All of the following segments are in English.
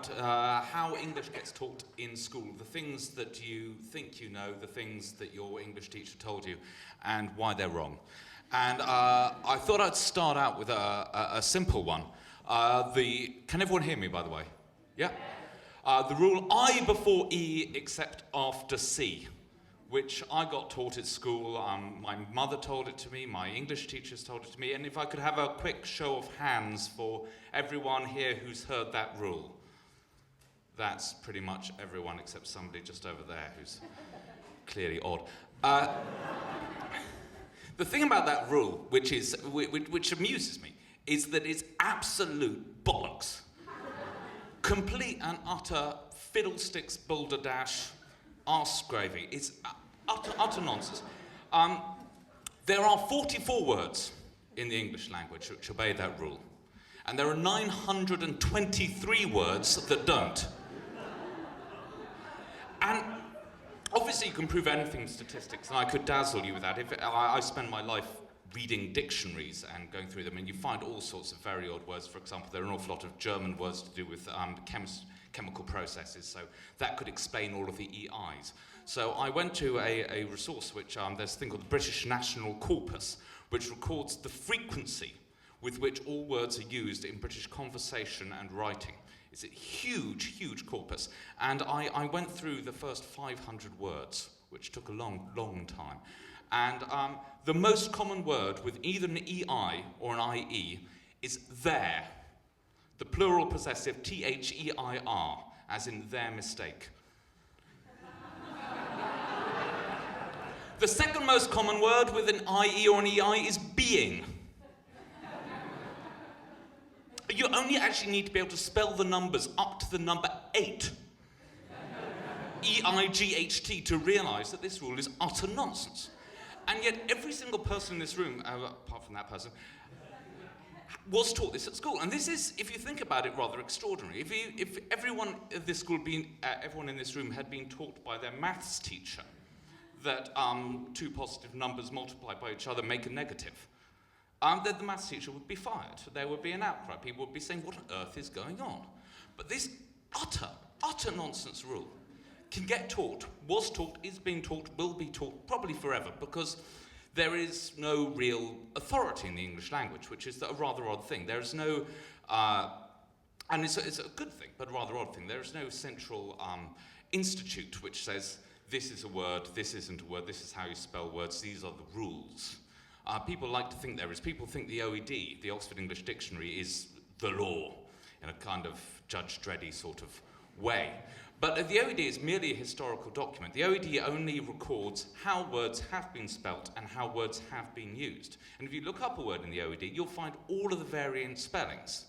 about how English gets taught in school, the things that you think you know, the things that your English teacher told you, and why they're wrong. And I thought I'd start out with a simple one. Can everyone hear me, by the way? Yeah? The rule I before E except after C, which I got taught at school. My mother told it to me, my English teachers told it to me, and if I could have a quick show of hands for everyone here who's heard that rule. That's pretty much everyone except somebody just over there who's clearly odd. The thing about that rule, which amuses me, is that it's absolute bollocks. Complete and utter fiddlesticks, balderdash, arse gravy. It's utter nonsense. There are 44 words in the English language which obey that rule. And there are 923 words that don't. And obviously you can prove anything in statistics, and I could dazzle you with that. I spend my life reading dictionaries and going through them, and you find all sorts of very odd words. For example, there are an awful lot of German words to do with chemical processes, so that could explain all of the EIs. So I went to a resource which, there's a thing called the British National Corpus, which records the frequency with which all words are used in British conversation and writing. It's a huge, huge corpus. And I went through the first 500 words, which took a long, long time. And the most common word with either an EI or an IE is there. The plural possessive THEIR, as in their mistake. The second most common word with an IE or an EI is being. You only actually need to be able to spell the numbers up to the number 8. EIGHT, to realise that this rule is utter nonsense. And yet every single person in this room, apart from that person, was taught this at school. And this is, if you think about it, rather extraordinary. If everyone at this school, everyone in this room had been taught by their maths teacher that two positive numbers multiplied by each other make a negative, then the maths teacher would be fired. There would be an outcry. People would be saying, what on earth is going on? But this utter nonsense rule can get taught, was taught, is being taught, will be taught, probably forever, because there is no real authority in the English language, which is a rather odd thing. There is no, and it's a good thing, but a rather odd thing. There is no central institute which says, this is a word, this isn't a word, this is how you spell words, these are the rules. People like to think there is. People think the OED, the Oxford English Dictionary, is the law in a kind of Judge Dreddy sort of way. But the OED is merely a historical document. The OED only records how words have been spelt and how words have been used. And if you look up a word in the OED, you'll find all of the variant spellings.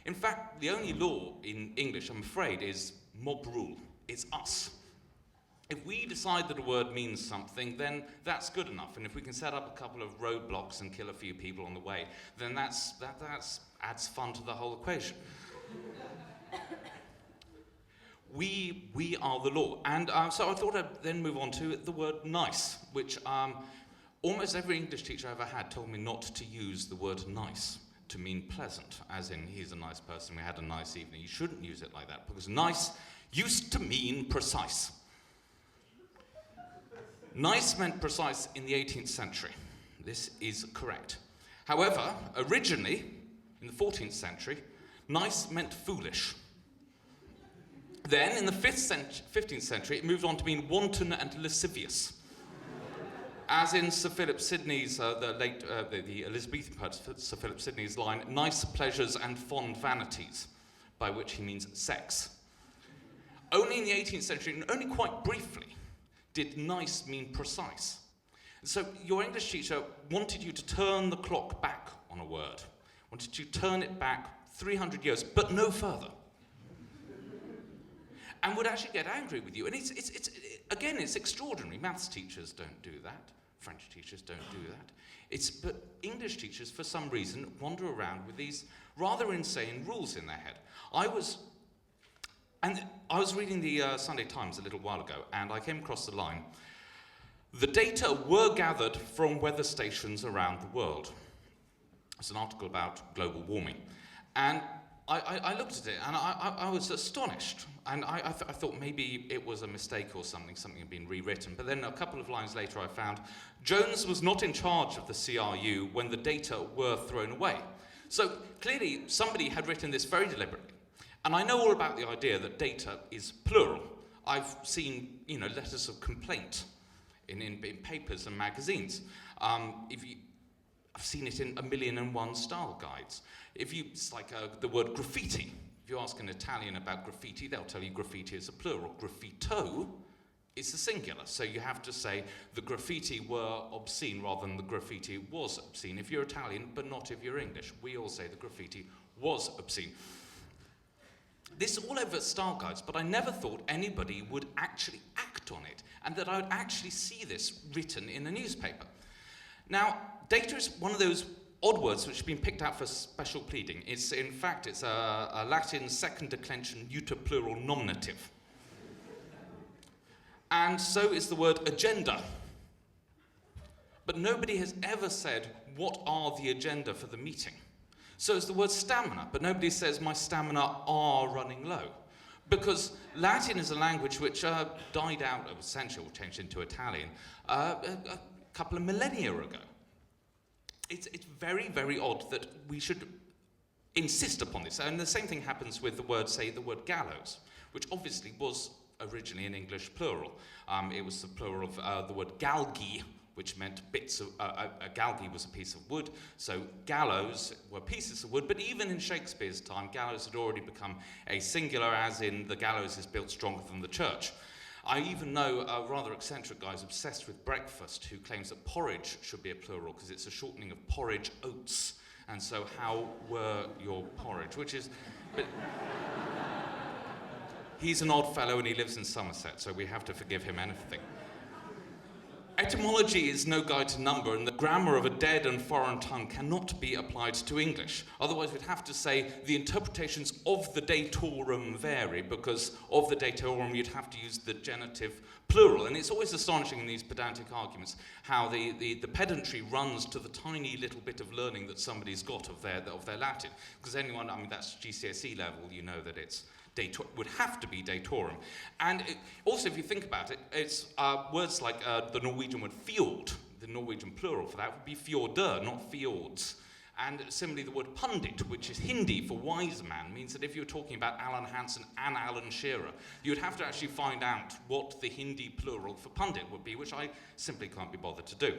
In fact, the only law in English, I'm afraid, is mob rule. It's us. If we decide that a word means something, then that's good enough. And if we can set up a couple of roadblocks and kill a few people on the way, then that adds fun to the whole equation. We are the law. And so I thought I'd then move on to the word nice, which almost every English teacher I ever had told me not to use the word nice to mean pleasant, as in he's a nice person, we had a nice evening. You shouldn't use it like that, because nice used to mean precise. Nice meant precise in the 18th century. This is correct. However, originally, in the 14th century, nice meant foolish. Then, in the 15th century, it moved on to mean wanton and lascivious. As in Sir Philip Sidney's, the Elizabethan poet Sir Philip Sidney's line, nice pleasures and fond vanities, by which he means sex. Only in the 18th century, and only quite briefly, did nice mean precise. So your English teacher wanted you to turn the clock back on a word, wanted you to turn it back 300 years, but no further. And would actually get angry with you. And it's extraordinary. Maths teachers don't do that. French teachers don't do that. But English teachers, for some reason, wander around with these rather insane rules in their head. I was reading the Sunday Times a little while ago, and I came across the line, the data were gathered from weather stations around the world. It's an article about global warming. And I looked at it and I was astonished. And I thought maybe it was a mistake or something had been rewritten. But then a couple of lines later I found, Jones was not in charge of the CRU when the data were thrown away. So clearly somebody had written this very deliberately. And I know all about the idea that data is plural. I've seen, letters of complaint in papers and magazines. I've seen it in 1,000,001 style guides. It's like the word graffiti. If you ask an Italian about graffiti, they'll tell you graffiti is a plural. Graffito is a singular. So you have to say the graffiti were obscene rather than the graffiti was obscene. If you're Italian, but not if you're English. We all say the graffiti was obscene. This is all over style guides, but I never thought anybody would actually act on it and that I would actually see this written in a newspaper. Now, data is one of those odd words which have been picked out for special pleading. It's a Latin second declension neuter plural nominative. And so is the word agenda. But nobody has ever said, what are the agenda for the meeting? So is the word stamina, but nobody says my stamina are running low. Because Latin is a language which died out of essential, changed into Italian, a couple of millennia ago. It's very, very odd that we should insist upon this. And the same thing happens with the word gallows, which obviously was originally an English plural. It was the plural of the word galgi, which meant bits of, a galgi was a piece of wood, so gallows were pieces of wood, but even in Shakespeare's time, gallows had already become a singular, as in the gallows is built stronger than the church. I even know a rather eccentric guy who's obsessed with breakfast who claims that porridge should be a plural because it's a shortening of porridge oats, and so how were your porridge, which is... But he's an odd fellow and he lives in Somerset, so we have to forgive him anything. Etymology is no guide to number, and the grammar of a dead and foreign tongue cannot be applied to English. Otherwise, we'd have to say the interpretations of the datorum vary, because of the datorum, you'd have to use the genitive plural. And it's always astonishing in these pedantic arguments how the pedantry runs to the tiny little bit of learning that somebody's got of their Latin. Because anyone, that's GCSE level, you know that it's would have to be datorum. And also, if you think about it, it's words like the Norwegian word fjord, the Norwegian plural for that would be fjorder, not fjords. And similarly, the word pundit, which is Hindi for wise man, means that if you're talking about Alan Hansen and Alan Shearer, you'd have to actually find out what the Hindi plural for pundit would be, which I simply can't be bothered to do.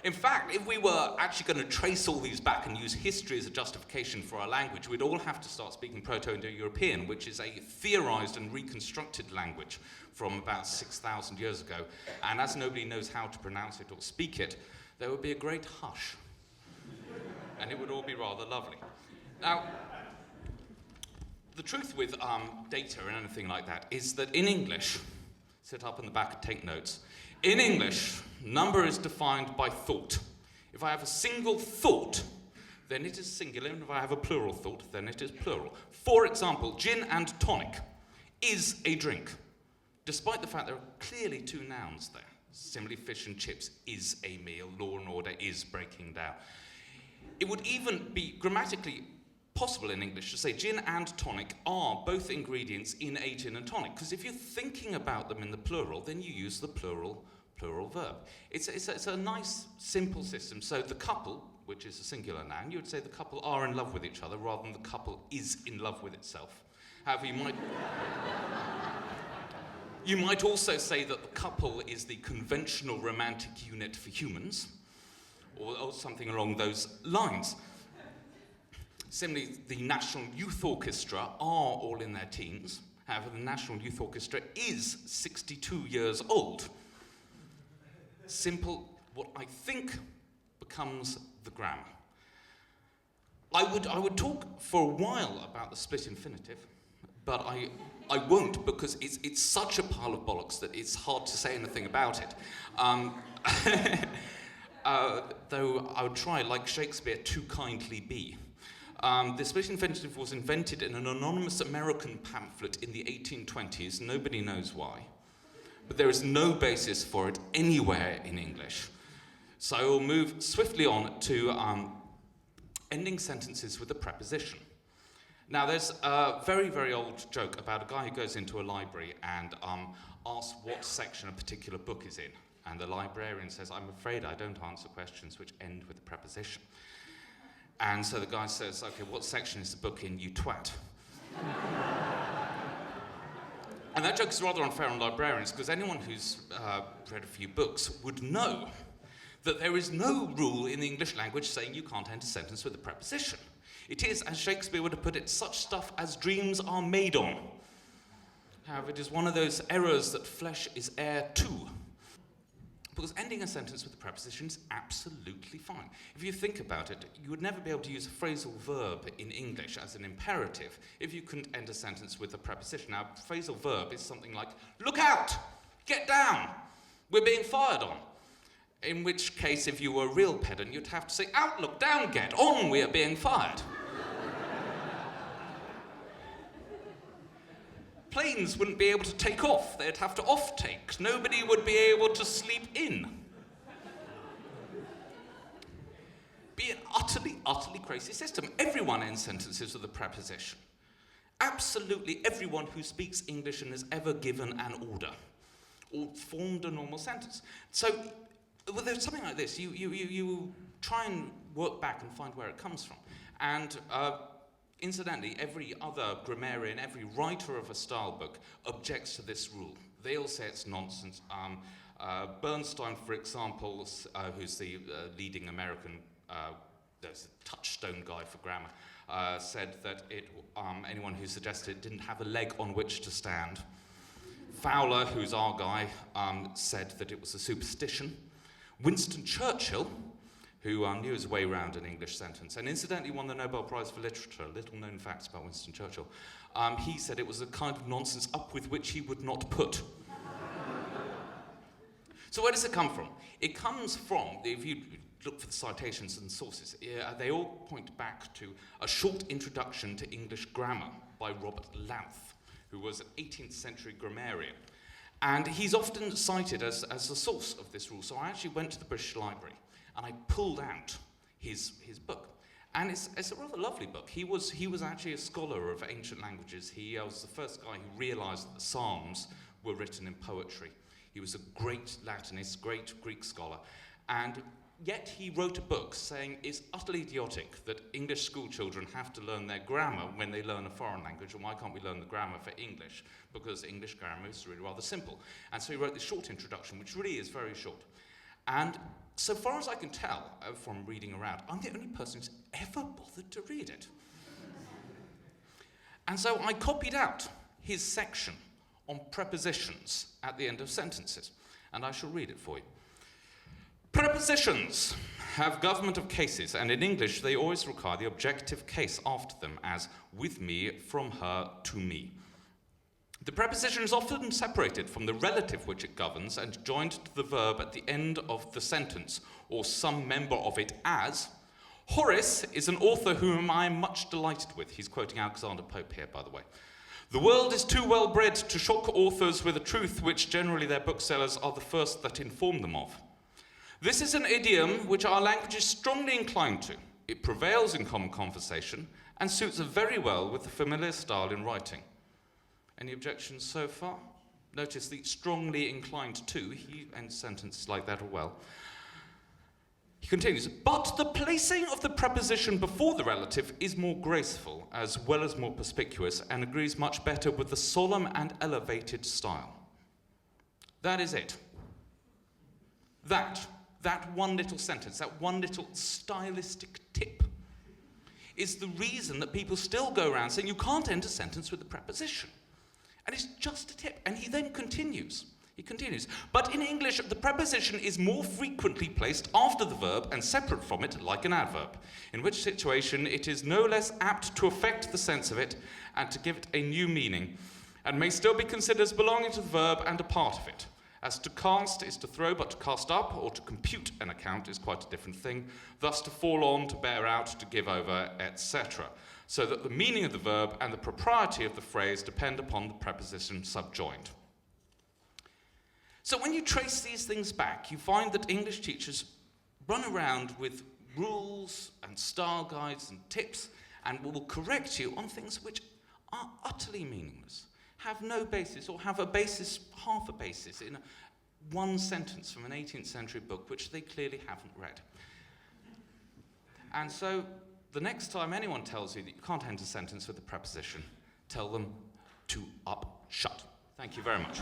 In fact, if we were actually going to trace all these back and use history as a justification for our language, we'd all have to start speaking Proto-Indo-European, which is a theorized and reconstructed language from about 6,000 years ago. And as nobody knows how to pronounce it or speak it, there would be a great hush. And it would all be rather lovely. Now, the truth with data and anything like that is that in English, sit up in the back and take notes, in English, number is defined by thought. If I have a single thought, then it is singular, and if I have a plural thought, then it is plural. For example, gin and tonic is a drink, despite the fact there are clearly two nouns there. Similarly, fish and chips is a meal, law and order is breaking down. It would even be grammatically possible in English to say gin and tonic are both ingredients in a gin and tonic, because if you're thinking about them in the plural, then you use the plural verb. It's a nice, simple system. So the couple, which is a singular noun, you would say the couple are in love with each other rather than the couple is in love with itself. However, you might also say that the couple is the conventional romantic unit for humans, or something along those lines. Similarly, the National Youth Orchestra are all in their teens. However, the National Youth Orchestra is 62 years old. Simple, what I think becomes the grammar. I would talk for a while about the split infinitive, but I won't, because it's such a pile of bollocks that it's hard to say anything about it. Though I would try, like Shakespeare, to kindly be. The split infinitive was invented in an anonymous American pamphlet in the 1820s. Nobody knows why. But there is no basis for it anywhere in English. So I will move swiftly on to ending sentences with a preposition. Now, there's a very, very old joke about a guy who goes into a library and asks what section a particular book is in. And the librarian says, "I'm afraid I don't answer questions which end with a preposition." And so the guy says, "Okay, what section is the book in, you twat?" And that joke is rather unfair on librarians, because anyone who's read a few books would know that there is no rule in the English language saying you can't end a sentence with a preposition. It is, as Shakespeare would have put it, such stuff as dreams are made on. However, it is one of those errors that flesh is heir to. Because ending a sentence with a preposition is absolutely fine. If you think about it, you would never be able to use a phrasal verb in English as an imperative if you couldn't end a sentence with a preposition. Now, phrasal verb is something like, "Look out! Get down! We're being fired on." In which case, if you were a real pedant, you'd have to say, "Out, look down, get on, we are being fired." Planes wouldn't be able to take off, they'd have to off-take. Nobody would be able to sleep in. Be an utterly, utterly crazy system. Everyone ends sentences with a preposition. Absolutely everyone who speaks English and has ever given an order or formed a normal sentence. So, well, there's something like this. You try and work back and find where it comes from. And incidentally, every other grammarian, every writer of a style book objects to this rule. They all say it's nonsense. Bernstein, for example, who's the leading American, there's a touchstone guy for grammar, said that anyone who suggested it didn't have a leg on which to stand. Fowler, who's our guy, said that it was a superstition. Winston Churchill, who knew his way around an English sentence, and incidentally won the Nobel Prize for Literature, little known facts about Winston Churchill, he said it was a kind of nonsense up with which he would not put. So where does it come from? It comes from, if you look for the citations and sources, they all point back to a short introduction to English grammar by Robert Louth, who was an 18th century grammarian. And he's often cited as a source of this rule. So I actually went to the British Library and I pulled out his book. And it's a rather lovely book. He was actually a scholar of ancient languages. He was the first guy who realized that the Psalms were written in poetry. He was a great Latinist, great Greek scholar. And yet he wrote a book saying it's utterly idiotic that English school children have to learn their grammar when they learn a foreign language, and why can't we learn the grammar for English? Because English grammar is really rather simple. And so he wrote this short introduction, which really is very short. And so far as I can tell from reading around, I'm the only person who's ever bothered to read it. And so I copied out his section on prepositions at the end of sentences, and I shall read it for you. Prepositions have government of cases, and in English they always require the objective case after them, as with me, from her, to me. The preposition is often separated from the relative which it governs and joined to the verb at the end of the sentence, or some member of it, as Horace is an author whom I am much delighted with. He's quoting Alexander Pope here, by the way. The world is too well bred to shock authors with a truth which generally their booksellers are the first that inform them of. This is an idiom which our language is strongly inclined to. It prevails in common conversation and suits very well with the familiar style in writing. Any objections so far? Notice the strongly inclined to. He ends sentences like that well. He continues, but the placing of the preposition before the relative is more graceful as well as more perspicuous and agrees much better with the solemn and elevated style. That is it. That one little sentence, that one little stylistic tip is the reason that people still go around saying you can't end a sentence with a preposition. And it's just a tip. And he then continues. He continues. But in English, the preposition is more frequently placed after the verb and separate from it, like an adverb, in which situation it is no less apt to affect the sense of it and to give it a new meaning, and may still be considered as belonging to the verb and a part of it. As to cast is to throw, but to cast up or to compute an account is quite a different thing. Thus to fall on, to bear out, to give over, etc. So that the meaning of the verb and the propriety of the phrase depend upon the preposition subjoined. So when you trace these things back, you find that English teachers run around with rules and style guides and tips, and will correct you on things which are utterly meaningless, have no basis, or have a basis, half a basis, in one sentence from an 18th century book which they clearly haven't read. And so, the next time anyone tells you that you can't end a sentence with a preposition, tell them to up shut. Thank you very much.